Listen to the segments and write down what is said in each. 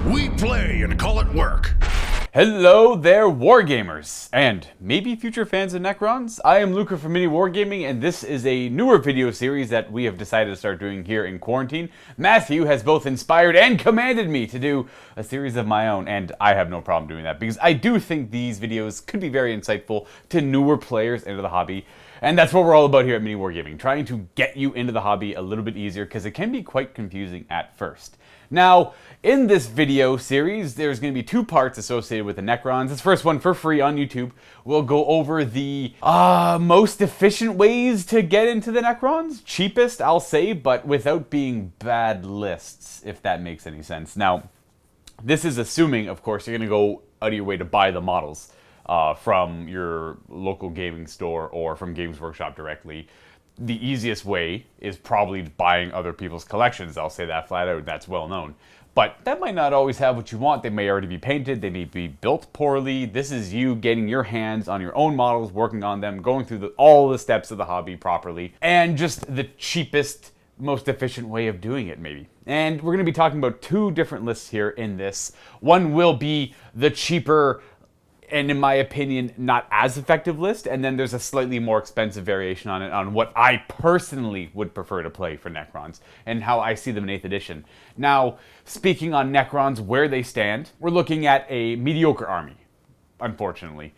We play and call it work. Hello there, Wargamers, and maybe future fans of Necrons. I am Luka from MiniWarGaming, and this is a newer video series that we have decided to start doing here in quarantine. Matthew has both inspired and commanded me to do a series of my own, and I have no problem doing that, because I do think these videos could be very insightful to newer players into the hobby. And that's what we're all about here at MiniWarGaming, trying to get you into the hobby a little bit easier, because it can be quite confusing at first. Now, in this video series, there's going to be two parts associated with the Necrons. This first one, for free on YouTube, we'll go over the most efficient ways to get into the Necrons. Cheapest, I'll say, but without being bad lists, if that makes any sense. Now, this is assuming, of course, you're going to go out of your way to buy the models from your local gaming store or from Games Workshop directly. The easiest way is probably buying other people's collections. I'll say that flat out, that's well known. But that might not always have what you want. They may already be painted, they may be built poorly. This is you getting your hands on your own models, working on them, going through all the steps of the hobby properly, and just the cheapest, most efficient way of doing it, maybe. And we're going to be talking about two different lists here in this. One will be the cheaper, and in my opinion, not as effective list, and then there's a slightly more expensive variation on it, on what I personally would prefer to play for Necrons, and how I see them in 8th edition. Now, speaking on Necrons, where they stand, we're looking at a mediocre army, unfortunately.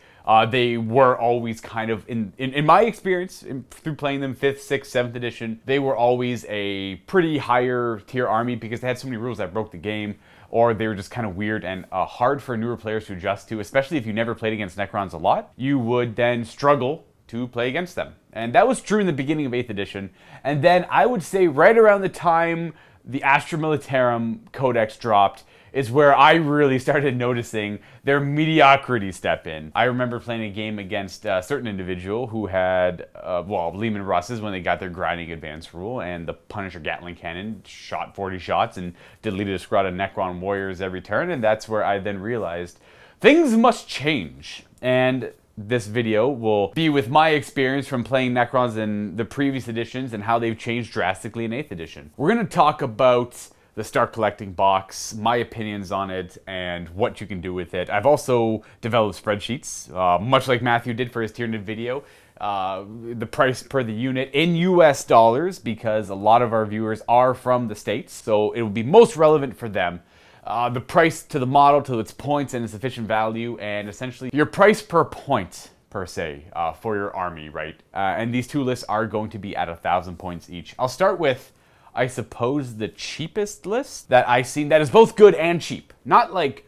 They were always kind of, in my experience, through playing them 5th, 6th, 7th edition, they were always a pretty higher tier army because they had so many rules that broke the game, or they were just kind of weird and hard for newer players to adjust to, especially if you never played against Necrons a lot. You would then struggle to play against them. And that was true in the beginning of 8th edition. And then I would say right around the time the Astra Militarum Codex dropped is where I really started noticing their mediocrity step in. I remember playing a game against a certain individual who had, Lehman Russes when they got their grinding advance rule, and the Punisher Gatling Cannon shot 40 shots and deleted a squad of Necron warriors every turn, and that's where I then realized things must change. And this video will be with my experience from playing Necrons in the previous editions and how they've changed drastically in 8th edition. We're going to talk about the Start Collecting box, my opinions on it, and what you can do with it. I've also developed spreadsheets, much like Matthew did for his Tyranid video. The price per the unit in US dollars, because a lot of our viewers are from the States, so it will be most relevant for them. The price to the model, to its points and its efficient value, and essentially your price per point, per se, for your army, right? And these two lists are going to be at 1,000 points each. I'll start with, I suppose, the cheapest list that I've seen that is both good and cheap. Not like,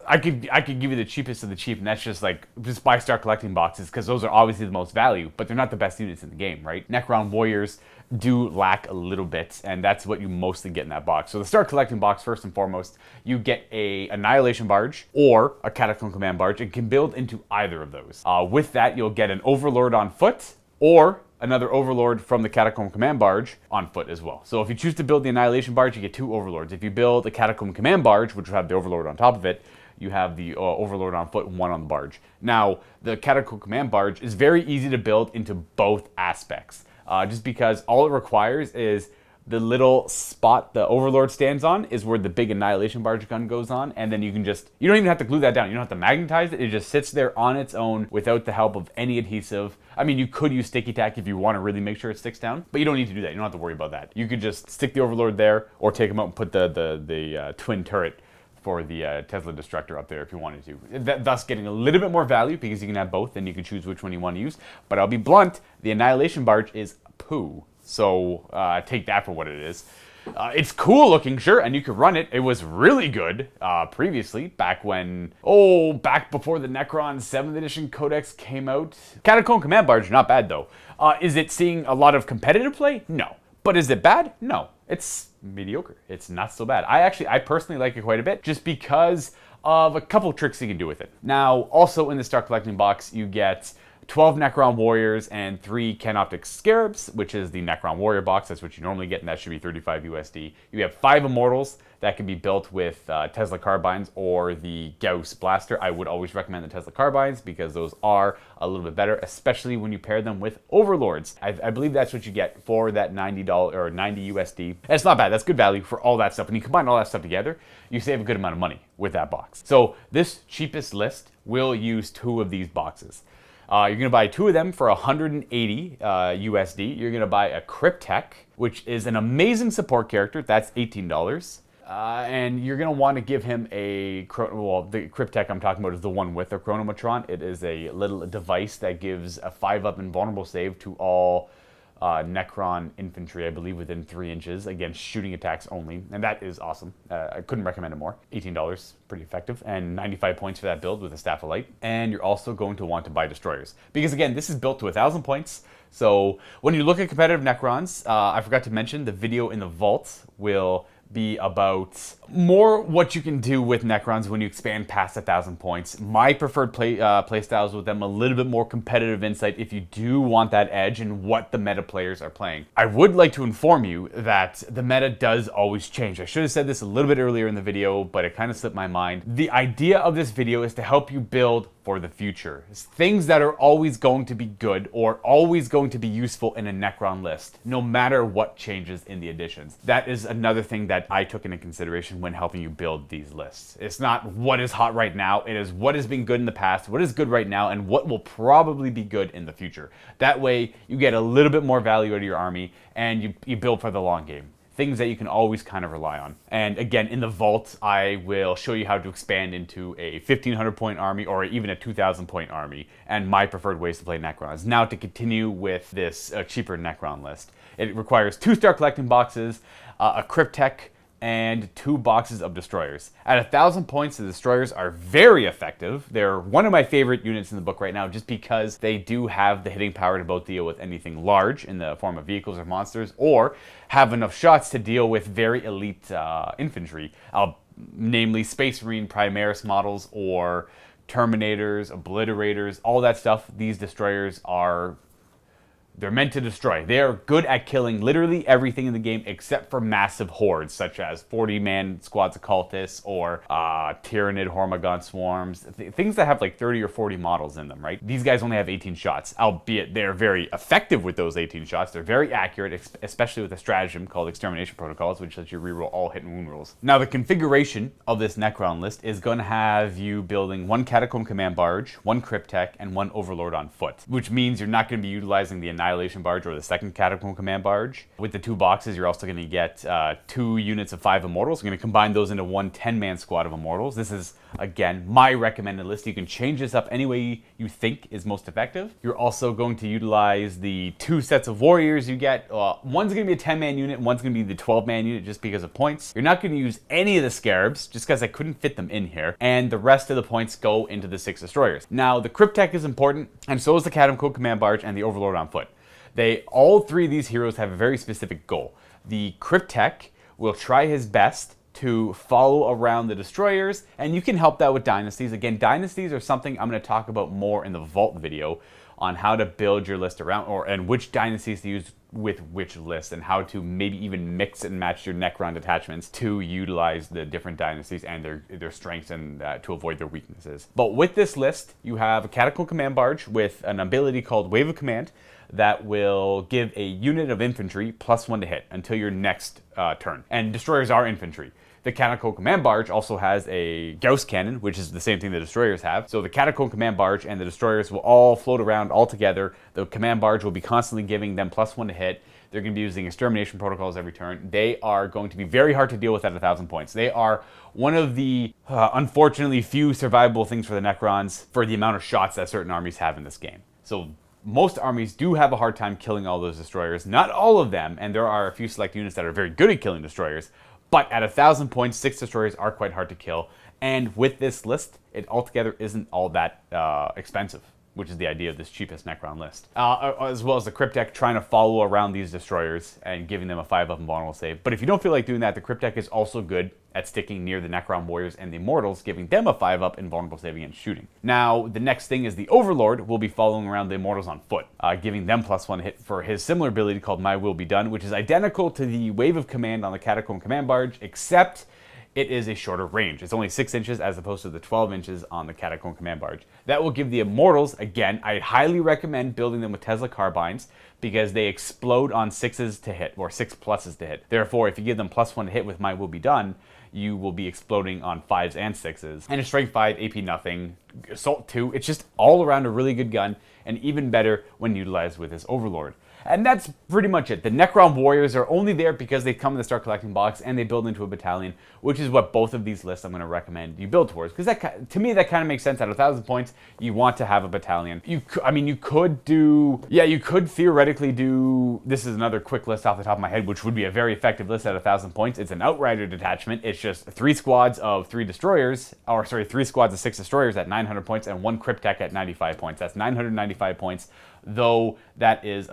I could give you the cheapest of the cheap, and that's just buy Start Collecting boxes, because those are obviously the most value, but they're not the best units in the game, right? Necron warriors do lack a little bit, and that's what you mostly get in that box. So the Start Collecting box, first and foremost, you get a Annihilation Barge or a Catacomb Command Barge. It can build into either of those. With that, you'll get an Overlord on foot, or another Overlord from the Catacomb Command Barge on foot as well. So if you choose to build the Annihilation Barge, you get 2 Overlords. If you build a Catacomb Command Barge, which will have the Overlord on top of it, you have the Overlord on foot and 1 on the barge. Now, the Catacomb Command Barge is very easy to build into both aspects, just because all it requires is the little spot the Overlord stands on is where the big Annihilation Barge gun goes on, and then you can just, you don't even have to glue that down, you don't have to magnetize it, it just sits there on its own without the help of any adhesive. I mean, you could use sticky tack if you want to really make sure it sticks down, but you don't need to do that, you don't have to worry about that. You could just stick the Overlord there, or take them out and put the twin turret for the Tesla Destructor up there if you wanted to. Thus getting a little bit more value, because you can have both and you can choose which one you want to use. But I'll be blunt, the Annihilation Barge is poo. So take that for what it is. It's cool looking, sure, and you could run it. It was really good previously, back before the Necron 7th edition Codex came out. Catacomb Command Barge, not bad though. Is it seeing a lot of competitive play? No. But is it bad? No. It's mediocre. It's not so bad. I personally like it quite a bit, just because of a couple tricks you can do with it. Now, also in the Start Collecting box, you get 12 Necron Warriors and 3 Canoptic Scarabs, which is the Necron Warrior box. That's what you normally get, and that should be 35 USD. You have 5 Immortals that can be built with Tesla Carbines or the Gauss Blaster. I would always recommend the Tesla Carbines because those are a little bit better, especially when you pair them with Overlords. I believe that's what you get for that $90 or 90 USD. And it's not bad. That's good value for all that stuff. When you combine all that stuff together, you save a good amount of money with that box. So this cheapest list will use 2 of these boxes. You're going to buy 2 of them for 180 USD. You're going to buy a Cryptek, which is an amazing support character. That's $18. And you're going to want to give him a, well, the Cryptek I'm talking about is the one with the Chronomatron. It is a little device that gives a 5-up invulnerable save to all Necron infantry, I believe, within 3 inches against shooting attacks only. And that is awesome. I couldn't recommend it more. $18, pretty effective. And 95 points for that build with a Staff of Light. And you're also going to want to buy Destroyers. Because again, this is built to 1,000 points. So when you look at competitive Necrons, I forgot to mention the video in the vault will be about more what you can do with Necrons when you expand past 1,000 points. My preferred play styles with them, a little bit more competitive insight if you do want that edge in what the meta players are playing. I would like to inform you that the meta does always change. I should have said this a little bit earlier in the video, but it kind of slipped my mind. The idea of this video is to help you build for the future. It's things that are always going to be good or always going to be useful in a Necron list, no matter what changes in the additions. That is another thing that I took into consideration when helping you build these lists. It's not what is hot right now, it is what has been good in the past, what is good right now, and what will probably be good in the future. That way, you get a little bit more value out of your army, and you build for the long game. Things that you can always kind of rely on. And again, in the vault, I will show you how to expand into a 1,500 point army or even a 2,000 point army, and my preferred ways to play Necrons. Now to continue with this cheaper Necron list. It requires 2 star collecting boxes, a Cryptek, and 2 boxes of Destroyers. At 1,000 points, the Destroyers are very effective. They're one of my favorite units in the book right now just because they do have the hitting power to both deal with anything large in the form of vehicles or monsters, or have enough shots to deal with very elite infantry, namely Space Marine Primaris models or Terminators, Obliterators, all that stuff. These Destroyers are... they're meant to destroy. They are good at killing literally everything in the game except for massive hordes, such as 40-man squads of cultists or Tyranid Hormagon swarms, things that have like 30 or 40 models in them, right? These guys only have 18 shots, albeit they're very effective with those 18 shots. They're very accurate, especially with a stratagem called Extermination Protocols, which lets you reroll all hit and wound rolls. Now, the configuration of this Necron list is going to have you building 1 Catacomb Command Barge, 1 Cryptek, and 1 Overlord on foot, which means you're not going to be utilizing the Annihilation Barge or the 2nd Catacomb Command Barge. With the 2 boxes, you're also going to get 2 units of 5 Immortals. You're going to combine those into 1 10-man squad of Immortals. This is, again, my recommended list. You can change this up any way you think is most effective. You're also going to utilize the 2 sets of Warriors you get. One's going to be a 10-man unit, one's going to be the 12-man unit just because of points. You're not going to use any of the Scarabs just because I couldn't fit them in here. And the rest of the points go into the 6 Destroyers. Now, the Cryptek is important, and so is the Catacomb Command Barge and the Overlord on foot. All 3 of these heroes have a very specific goal. The Cryptek will try his best to follow around the Destroyers, and you can help that with Dynasties. Again, Dynasties are something I'm going to talk about more in the Vault video on how to build your list around, and which Dynasties to use with which list, and how to maybe even mix and match your Necron detachments to utilize the different Dynasties and their strengths and to avoid their weaknesses. But with this list, you have a Catacomb Command Barge with an ability called Wave of Command that will give a unit of infantry +1 to hit until your next turn. And Destroyers are infantry. The Catacomb Command Barge also has a Gauss Cannon, which is the same thing the Destroyers have. So the Catacomb Command Barge and the Destroyers will all float around all together. The Command Barge will be constantly giving them +1 to hit. They're going to be using Extermination Protocols every turn. They are going to be very hard to deal with at 1,000 points. They are one of the, unfortunately, few survivable things for the Necrons for the amount of shots that certain armies have in this game. So most armies do have a hard time killing all those Destroyers. Not all of them, and there are a few select units that are very good at killing Destroyers, but at 1,000 points, 6 Destroyers are quite hard to kill. And with this list, it altogether isn't all that expensive. which is the idea of this cheapest Necron list. As well as the Crypt deck trying to follow around these destroyers and giving them a 5-up invulnerable save. But if you don't feel like doing that, the Crypt deck is also good at sticking near the Necron warriors and the Immortals, giving them a 5-up invulnerable save against shooting. Now, the next thing is the Overlord will be following around the Immortals on foot, giving them +1 hit for his similar ability called My Will Be Done, which is identical to the Wave of Command on the Catacomb Command Barge, except it is a shorter range. It's only 6 inches as opposed to the 12 inches on the Catacomb Command Barge. That will give the Immortals, again, I highly recommend building them with Tesla carbines because they explode on 6s to hit, or 6 pluses to hit. Therefore, if you give them +1 to hit with My Will Be Done, you will be exploding on 5s and 6s. And a Strength 5, AP nothing, Assault 2, it's just all around a really good gun, and even better when utilized with this Overlord. And that's pretty much it. The Necron warriors are only there because they come in the Start Collecting box and they build into a battalion, which is what both of these lists I'm going to recommend you build towards. Because that, to me, that kind of makes sense. At 1,000 points, you want to have a battalion. You could theoretically do, this is another quick list off the top of my head, which would be a very effective list at 1,000 points. It's an Outrider detachment. It's just 3 squads of 3 destroyers, 3 squads of 6 destroyers at 900 points and 1 Crypt deck at 95 points. That's 995 points, though that is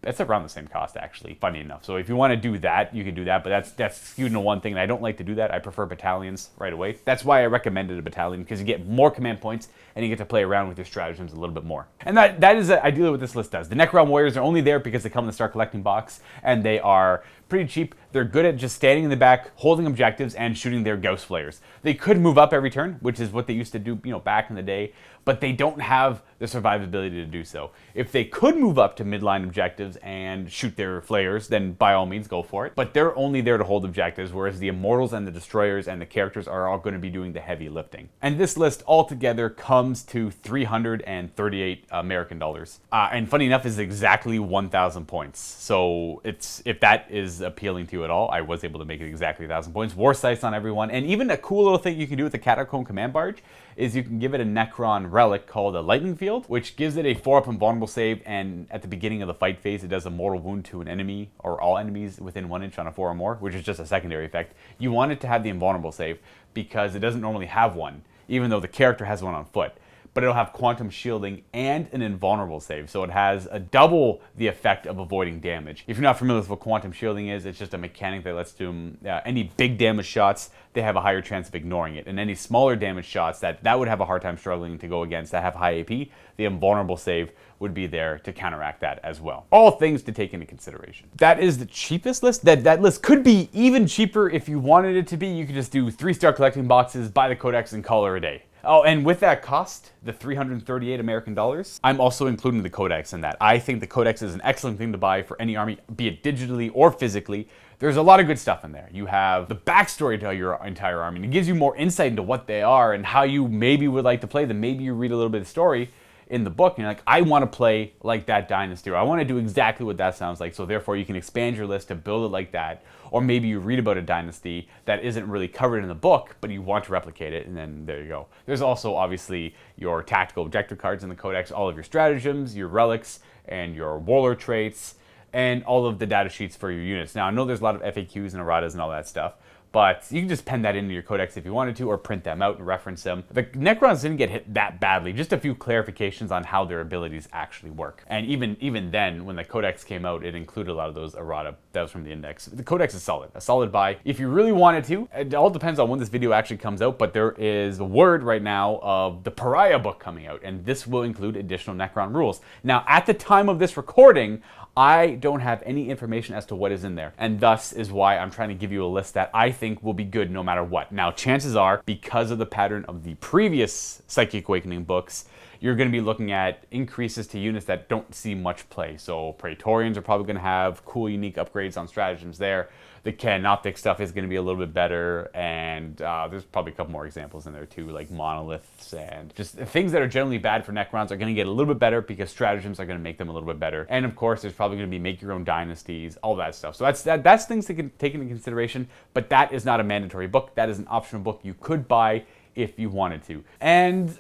it's around the same cost, actually, funny enough. So if you want to do that, you can do that, but that's skewed into one thing, and I don't like to do that. I prefer battalions right away. That's why I recommended a battalion, because you get more command points, and you get to play around with your stratagems a little bit more. And that is ideally what this list does. The Necron warriors are only there because they come in the Start Collecting box, and they are pretty cheap. They're good at just standing in the back, holding objectives, and shooting their Ghost Flayers. They could move up every turn, which is what they used to do, back in the day, but they don't have the survivability to do so. If they could move up to midline objectives and shoot their flayers, then by all means go for it. But they're only there to hold objectives, whereas the Immortals and the Destroyers and the characters are all going to be doing the heavy lifting. And this list altogether comes to 338 American dollars. And funny enough, is exactly 1,000 points. So if that is appealing to you at all, I was able to make it exactly 1,000 points. War sights on everyone. And even a cool little thing you can do with the Catacomb Command Barge is you can give it a Necron relic called a Lightning Field, which gives it a 4-up invulnerable save, and at the beginning of the fight phase, it does a mortal wound to an enemy or all enemies within 1 inch on a 4 or more, which is just a secondary effect. You want it to have the invulnerable save because it doesn't normally have one, even though the character has one on foot. But it'll have quantum shielding and an invulnerable save, so it has a double the effect of avoiding damage. If you're not familiar with what quantum shielding is, it's just a mechanic that lets them, any big damage shots, they have a higher chance of ignoring it, and any smaller damage shots that would have a hard time struggling to go against that have high AP, the invulnerable save would be there to counteract that as well. All things to take into consideration. That is the cheapest list. That list could be even cheaper if you wanted it to be. You could just do 3 Start Collecting boxes, buy the codex, and call her a day. Oh, and with that cost, the 338 American dollars, I'm also including the codex in that. I think the codex is an excellent thing to buy for any army, be it digitally or physically. There's a lot of good stuff in there. You have the backstory to your entire army, and it gives you more insight into what they are and how you maybe would like to play them. Maybe you read a little bit of story in the book and you're like, I want to play like that dynasty, or I want to do exactly what that sounds like, so therefore you can expand your list to build it like that. Or maybe you read about a dynasty that isn't really covered in the book, but you want to replicate it, and then there you go. There's also obviously your tactical objective cards in the codex, all of your stratagems, your relics, and your warlord traits, and all of the data sheets for your units. Now, I know there's a lot of FAQs and erratas and all that stuff, but you can just pen that into your codex if you wanted to, or print them out and reference them. The Necrons didn't get hit that badly, just a few clarifications on how their abilities actually work. And even then, when the codex came out, it included a lot of those errata that was from the index. The codex is solid, a solid buy. If you really wanted to, it all depends on when this video actually comes out, but there is word right now of the Pariah book coming out, and this will include additional Necron rules. Now, at the time of this recording, I don't have any information as to what is in there, and thus is why I'm trying to give you a list that I think will be good no matter what. Now, chances are, because of the pattern of the previous Psychic Awakening books, you're going to be looking at increases to units that don't see much play. So Praetorians are probably going to have cool, unique upgrades on stratagems there. The Canoptic stuff is going to be a little bit better, and there's probably a couple more examples in there too, like monoliths, and just things that are generally bad for Necrons are going to get a little bit better because stratagems are going to make them a little bit better. And of course, there's probably going to be make your own dynasties, all that stuff. So that's things to take into consideration, but that is not a mandatory book. That is an optional book you could buy if you wanted to. And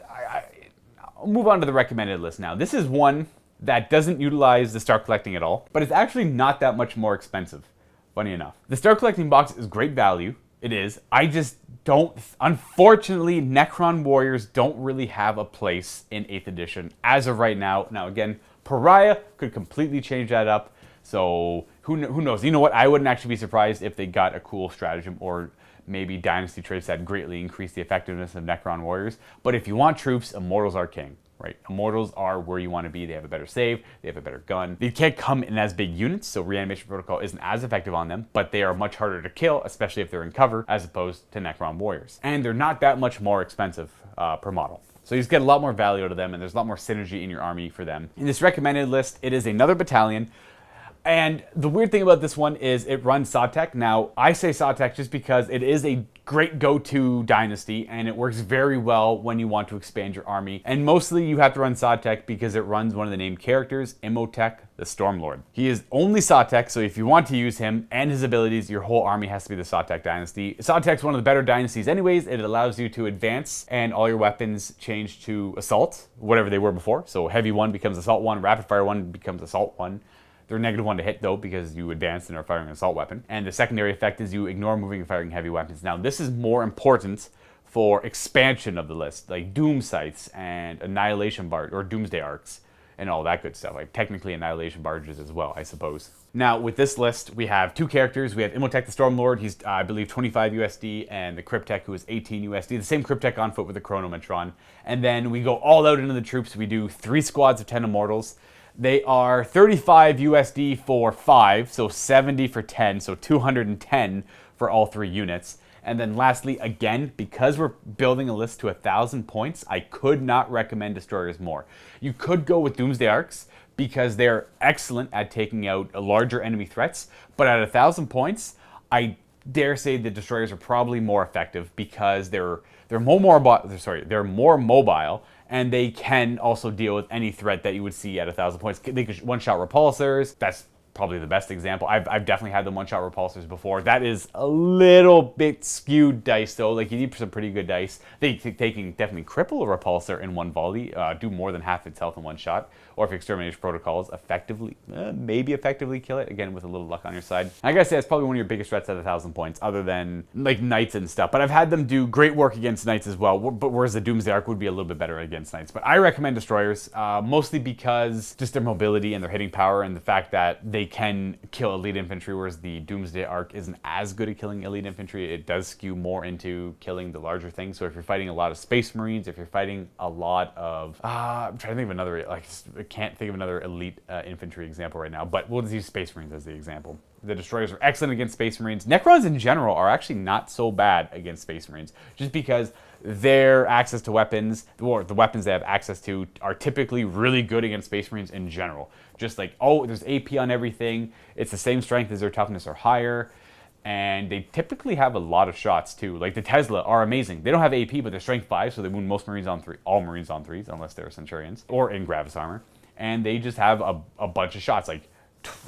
I'll move on to the recommended list now. This is one that doesn't utilize the Start Collecting at all, but it's actually not that much more expensive. Funny enough. The Start Collecting box is great value It is. I just don't... Unfortunately, Necron Warriors don't really have a place in 8th edition as of right now. Now, again, Pariah could completely change that up. So, who knows? You know what? I wouldn't actually be surprised if they got a cool stratagem or maybe dynasty traits that greatly increase the effectiveness of Necron Warriors. But if you want troops, Immortals are king. Right, Immortals are where you want to be. They have a better save, they have a better gun. They can't come in as big units, so Reanimation Protocol isn't as effective on them, but they are much harder to kill, especially if they're in cover, as opposed to Necron Warriors. And they're not that much more expensive per model. So you just get a lot more value out of them, and there's a lot more synergy in your army for them. In this recommended list, it is another battalion. And the weird thing about this one is it runs Sotek. Now, I say Sotek just because it is a great go-to dynasty, and it works very well when you want to expand your army. And mostly you have to run Sotek because it runs one of the named characters, Imhotep, the Stormlord. He is only Sotek, so if you want to use him and his abilities, your whole army has to be the Sotek dynasty. Sotek's one of the better dynasties anyways. It allows you to advance, and all your weapons change to assault, whatever they were before. So heavy 1 becomes assault 1, rapid fire 1 becomes assault 1. They're -1 to hit though because you advanced and are firing an assault weapon. And the secondary effect is you ignore moving and firing heavy weapons. Now this is more important for expansion of the list, like Doom Sights and Annihilation Barge or Doomsday Arcs and all that good stuff. Like technically Annihilation Barges as well, I suppose. Now with this list, we have 2 characters. We have Imhotep the Stormlord, he's I believe 25 USD, and the Cryptek who is 18 USD. The same Cryptek on foot with the Chronometron. And then we go all out into the troops. We do 3 squads of 10 Immortals. They are 35 USD for 5, so 70 for 10, so 210 for all 3 units. And then lastly, again, because we're building a list to 1,000 points, I could not recommend Destroyers more. You could go with Doomsday Arcs because they're excellent at taking out larger enemy threats, but at 1,000 points, I dare say the Destroyers are probably more effective because they're more mobile, and they can also deal with any threat that you would see at 1,000 points. They could one-shot repulsors. That's probably the best example. I've definitely had them one-shot repulsors before. That is a little bit skewed dice though. Like you need some pretty good dice. They can definitely cripple a repulsor in one volley, do more than half its health in one shot. Or if Extermination Protocols maybe effectively kill it, again with a little luck on your side. I gotta say, it's probably one of your biggest threats at 1,000 points, other than like Knights and stuff. But I've had them do great work against Knights as well, but whereas the Doomsday Arc would be a little bit better against Knights. But I recommend Destroyers, mostly because just their mobility and their hitting power and the fact that they can kill elite infantry, whereas the Doomsday Arc isn't as good at killing elite infantry. It does skew more into killing the larger things. So if you're fighting a lot of Space Marines, if you're fighting a lot of, I'm trying to think of another, like, I can't think of another elite infantry example right now, but we'll just use Space Marines as the example. The Destroyers are excellent against Space Marines. Necrons in general are actually not so bad against Space Marines, just because their access to weapons, or the weapons they have access to, are typically really good against Space Marines in general. Just like, oh, there's AP on everything, it's the same strength as their toughness or higher, and they typically have a lot of shots too. Like the Tesla are amazing. They don't have AP, but they're strength 5, so they wound most Marines on 3, all Marines on 3s, unless they're Centurions, or in Gravis armor. And they just have a bunch of shots, like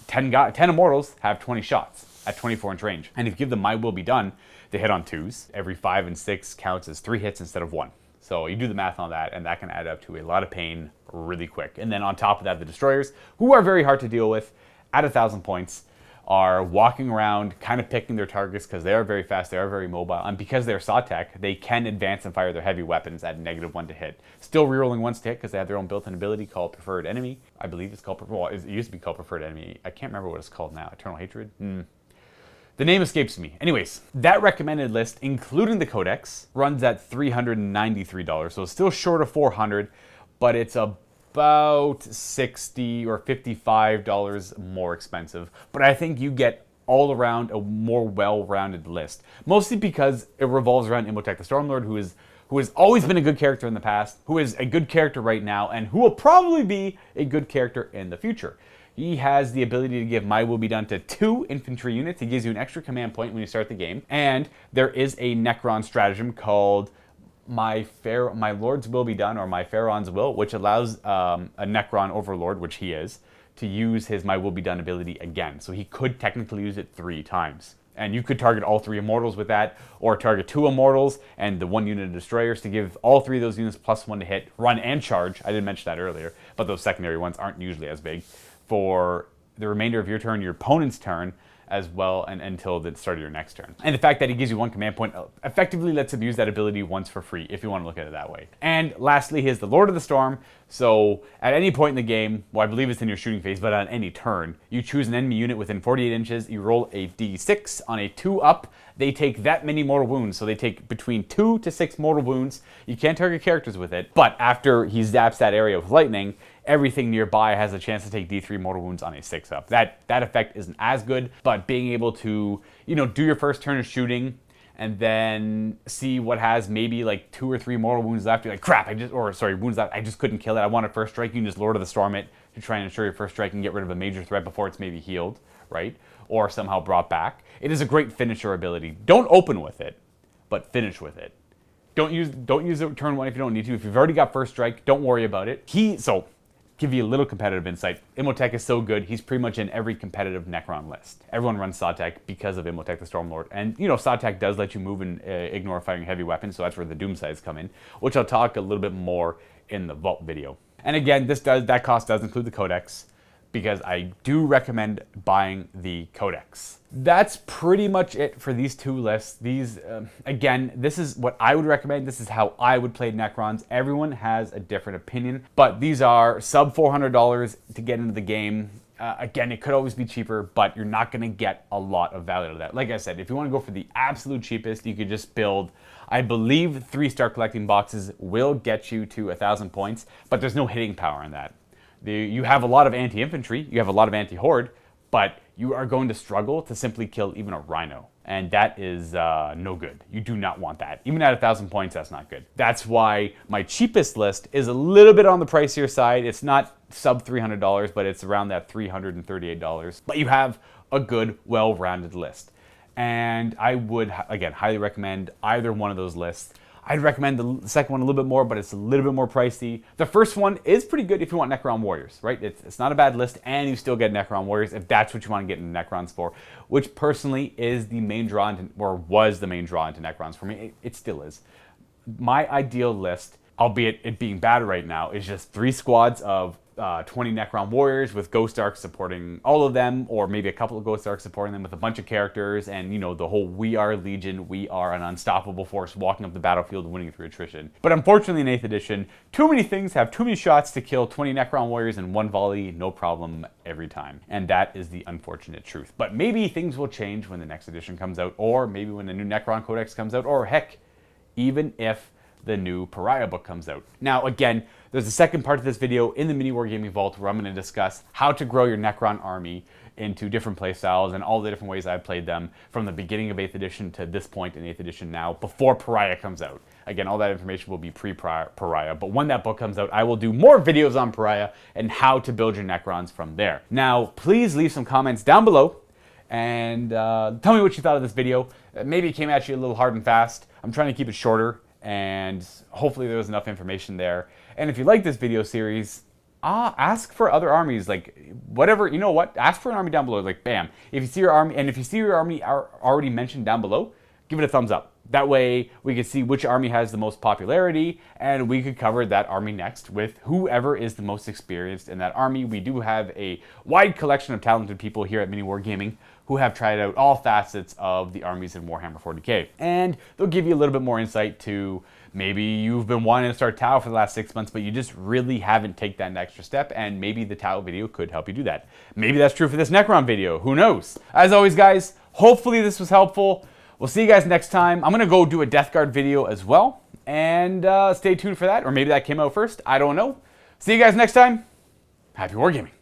10 Immortals have 20 shots at 24-inch range. And if you give them My Will Be Done, they hit on 2s. Every 5 and 6 counts as 3 hits instead of 1. So you do the math on that, and that can add up to a lot of pain really quick. And then on top of that, the Destroyers, who are very hard to deal with at 1,000 points, are walking around kind of picking their targets because they are very fast, they are very mobile, and because they're Sotek, they can advance and fire their heavy weapons at -1 to hit. Still rerolling 1s to hit because they have their own built-in ability called Preferred Enemy. I believe it's called, well, it used to be called Preferred Enemy. I can't remember what it's called now. Eternal Hatred? The name escapes me. Anyways, that recommended list, including the Codex, runs at $393, so it's still short of $400, but it's about $60 or $55 more expensive. But I think you get all around a more well-rounded list, mostly because it revolves around Imhotep the Stormlord, who has always been a good character in the past, who is a good character right now, and who will probably be a good character in the future. He has the ability to give My Will Be Done to 2 infantry units. He gives you an extra command point when you start the game. And there is a Necron stratagem called My Lord's Will Be Done, or My Pharaon's Will, which allows a Necron Overlord, which he is, to use his My Will Be Done ability again. So he could technically use it 3 times. And you could target all 3 Immortals with that, or target 2 Immortals and the 1 unit of Destroyers to give all 3 of those units +1 to hit, run and charge. I didn't mention that earlier, but those secondary ones aren't usually as big. For the remainder of your turn, your opponent's turn, as well and until the start of your next turn. And the fact that he gives you 1 command point effectively lets him use that ability once for free, if you want to look at it that way. And lastly, he is the Lord of the Storm. So at any point in the game, well, I believe it's in your shooting phase, but on any turn, you choose an enemy unit within 48 inches, you roll a d6 on a 2-up, they take that many mortal wounds. So they take between 2 to 6 mortal wounds. You can't target characters with it, but after he zaps that area with lightning, everything nearby has a chance to take D3 mortal wounds on a 6-up. That effect isn't as good, but being able to, do your first turn of shooting and then see what has maybe like 2 or 3 mortal wounds left. You're like, crap, wounds left. I just couldn't kill it. I want a first strike. You can just Lord of the Storm it to try and ensure your first strike and get rid of a major threat before it's maybe healed, right? Or somehow brought back. It is a great finisher ability. Don't open with it, but finish with it. Don't use it turn 1 if you don't need to. If you've already got first strike, don't worry about it. Give you a little competitive insight. Imhotep is so good, he's pretty much in every competitive Necron list. Everyone runs Sawtek because of Imhotep the Stormlord. And, Sawtek does let you move and ignore firing heavy weapons, so that's where the Doomsides come in, which I'll talk a little bit more in the Vault video. And again, that cost does include the Codex, because I do recommend buying the Codex. That's pretty much it for these 2 lists. These, again, this is what I would recommend. This is how I would play Necrons. Everyone has a different opinion, but these are sub $400 to get into the game. Again, it could always be cheaper, but you're not going to get a lot of value out of that. Like I said, if you want to go for the absolute cheapest, you could just build, I believe 3-star collecting boxes will get you to 1,000 points, but there's no hitting power on that. You have a lot of anti-infantry, you have a lot of anti-horde, but you are going to struggle to simply kill even a rhino. And that is no good. You do not want that. Even at 1,000 points, that's not good. That's why my cheapest list is a little bit on the pricier side. It's not sub $300, but it's around that $338. But you have a good, well-rounded list. And I would, again, highly recommend either one of those lists. I'd recommend the second one a little bit more, but it's a little bit more pricey. The first one is pretty good if you want Necron Warriors, right? It's not a bad list, and you still get Necron Warriors if that's what you want to get into Necrons for, which personally is the main draw into, or was the main draw into Necrons for me. It still is. My ideal list, albeit it being bad right now, is just 3 squads of 20 Necron Warriors with Ghost Arcs supporting all of them, or maybe a couple of Ghost Arcs supporting them with a bunch of characters, and the whole we are Legion, we are an unstoppable force walking up the battlefield winning through attrition. But unfortunately in 8th edition, too many things have too many shots to kill 20 Necron Warriors in 1 volley, no problem every time. And that is the unfortunate truth. But maybe things will change when the next edition comes out, or maybe when the new Necron Codex comes out, or heck, even if the new Pariah book comes out. Now, again, there's a second part of this video in the MiniWarGaming Vault where I'm going to discuss how to grow your Necron army into different playstyles and all the different ways I've played them from the beginning of 8th edition to this point in 8th edition now, before Pariah comes out. Again, all that information will be pre-Pariah, but when that book comes out, I will do more videos on Pariah and how to build your Necrons from there. Now, please leave some comments down below and tell me what you thought of this video. Maybe it came at you a little hard and fast. I'm trying to keep it shorter, and hopefully there was enough information there. And if you like this video series, ask for other armies, like whatever, ask for an army down below, like bam. If you see your army, and if you see your army already mentioned down below, give it a thumbs up. That way we can see which army has the most popularity, and we could cover that army next with whoever is the most experienced in that army. We do have a wide collection of talented people here at MiniWarGaming who have tried out all facets of the armies in Warhammer 40k. And they'll give you a little bit more insight to maybe you've been wanting to start Tau for the last 6 months, but you just really haven't taken that extra step, and maybe the Tau video could help you do that. Maybe that's true for this Necron video, who knows? As always, guys, hopefully this was helpful. We'll see you guys next time. I'm gonna go do a Death Guard video as well, and stay tuned for that, or maybe that came out first, I don't know. See you guys next time. Happy Wargaming.